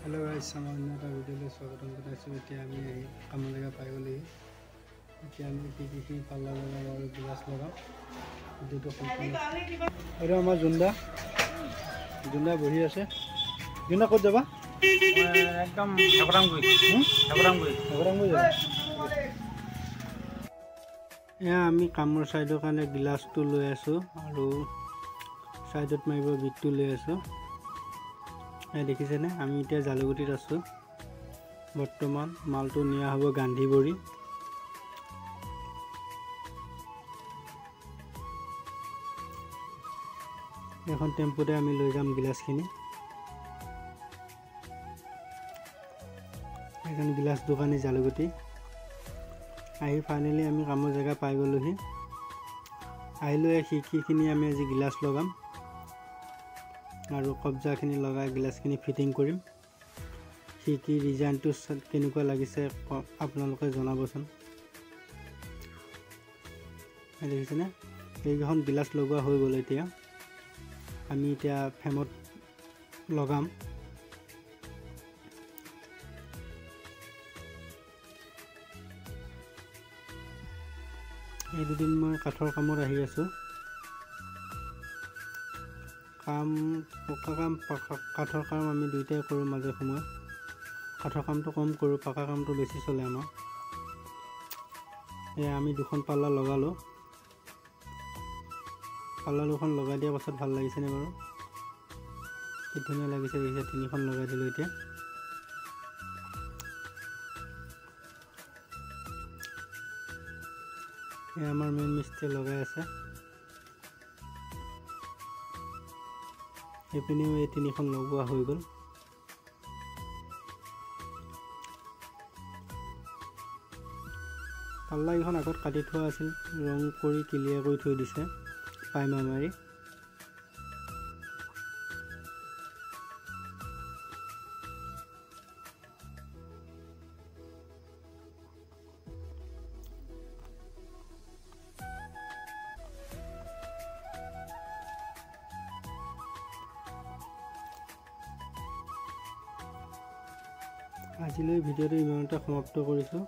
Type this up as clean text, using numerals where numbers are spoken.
Hello guys सामान्य এটা ভিডিওলৈ স্বাগতম জনাইছোঁ। এতিয়া আমি এই কামলৈকে পাই গ'লোহি। এতিয়া আমি কি পাল্লা লগাম আৰু গ্লাছ লগাম ভিডিওটো সম্পূৰ্ণ। আৰু আমাৰ জুন্দা বহি আছে। জুন্দা ক'ত যাবা? একদম ঠাকুৰামগুৰি যাবা। এয়া আমি কামৰ ছাইডৰ কাৰণে গ্লাছটো লৈ আছোঁ আৰু ছাইডত মাৰিব বিটটো লৈ আছোঁ। দেখিছেনে আমি এতিয়া জালুগুটিত আছোঁ। বৰ্তমান মালটো নিয়া হ'ব গান্ধীবৰী। এখন টেম্পুতে আমি লৈ যাম গ্লাছখিনি। এখন গ্লাছ দোকানী জালুগুটি আহি ফাইনেলি আমি কামৰ জেগা পাই গ'লোহি। আহিলৈ খিৰিকীখিনি আমি আজি গ্লাছ লগাম আৰু কব্জাখিনি লগাই গ্লাছখিনি ফিটিং কৰিম। খিৰিকী ডিজাইনটো কেনেকুৱা লাগিছে আপোনালোকে জনাবচোন। দেখিছেনে এইকেইখন গ্লাছ লগোৱা হৈ গ'ল। এতিয়া আমি ফ্ৰেমত লগাম। এই দুদিন মই কাঠৰ কামত আহি আছোঁ। পকা কাম কাঠৰ কাম আমি দুয়োটাই কৰোঁ মাজে সময়ে। কাঠৰ কামটো কম কৰোঁ, পকা কামটো বেছি চলে আমাৰ। এয়া আমি দুখন পাল্লা লগালোঁ। পাল্লা দুখন লগাই দিয়াৰ পাছত ভাল লাগিছেনে বাৰু? কি ধুনীয়া লাগিছে দেখিছে। তিনিখন লগাই দিলোঁ। এতিয়া এয়া আমাৰ মেইন মিস্ত্ৰী লগাই আছে। এইপিনেও এই তিনিখন লগোৱা হৈ গ'ল। পাল্লাকেইখন আগত কাটি থোৱা আছিল, ৰং কৰি ক্লিয়াৰ কৰি থৈ দিছে পাইমাৰ মাৰি। আজিলৈ ভিডিঅ'টো ইমানতে সমাপ্ত কৰিছোঁ।